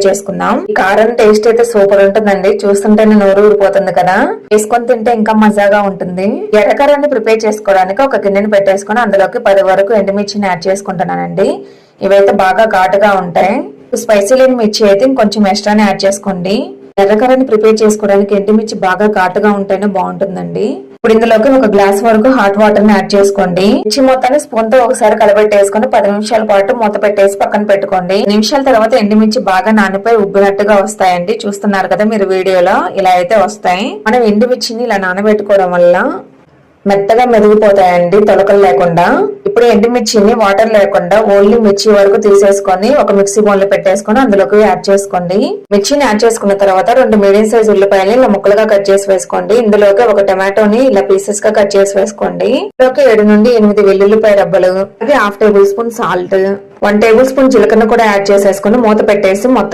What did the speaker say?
చేసుకుందాం. ఈ కారం టేస్ట్ అయితే సూపర్ ఉంటుందండి. చూస్తుంటేనే నోరు ఊరిపోతుంది కదా. వేసుకొని తింటే ఇంకా మజాగా ఉంటుంది. ఎర్రకారాన్ని ప్రిపేర్ చేసుకోవడానికి ఒక గిన్నెని పెట్టేసుకుని అందులోకి 10 వరకు ఎండుమిర్చిని యాడ్ చేసుకుంటున్నానండి. ఇవైతే బాగా ఘాటుగా ఉంటాయి. స్పైసీ లేని మిర్చి అయితే ఇంకొంచెం ఎక్స్ట్రానే యాడ్ చేసుకోండి. ఎర్రకారాన్ని ప్రిపేర్ చేసుకోవడానికి ఎండుమిర్చి బాగా ఘాటుగా ఉంటేనే బాగుంటుందండి. ఇప్పుడు ఇందులోకి ఒక గ్లాస్ వరకు హాట్ వాటర్ ని యాడ్ చేసుకోండి. మిర్చి మొత్తాన్ని స్పూన్ తో ఒకసారి కలబెట్టేసుకుని 10 నిమిషాల పాటు మూత పెట్టేసి పక్కన పెట్టుకోండి. నిమిషాల తర్వాత ఎండుమిర్చి బాగా నానిపోయి ఉబ్బినట్టుగా వస్తాయండి. చూస్తున్నారు కదా మీరు వీడియోలో, ఇలా అయితే వస్తాయి. మనం ఎండుమిర్చిని ఇలా నానబెట్టుకోవడం వల్ల మెత్తగా మెరిగిపోతాయండి, తొలకలు లేకుండా. ఇప్పుడు ఎండుమిర్చిని వాటర్ లేకుండా ఓన్లీ మిర్చి వరకు తీసేసుకొని ఒక మిక్సీ బౌల్ లో పెట్టేసుకొని అందులోకి యాడ్ చేసుకోండి. మిర్చిని యాడ్ చేసుకున్న తర్వాత 2 మీడియం సైజ్ ఉల్లిపాయలు ఇలా ముక్కలుగా కట్ చేసి వేసుకోండి. ఇందులోకి ఒక టమాటోని ఇలా పీసెస్ గా కట్ చేసి వేసుకోండి. ఇందులోకి 7 నుండి 8 వెల్లుల్లిపాయ రబ్బలు, అలాగే 1/2 table spoon salt, 1 table spoon జీలకర్ర కూడా యాడ్ చేసేసుకుని మూత పెట్టేసి మొత్తం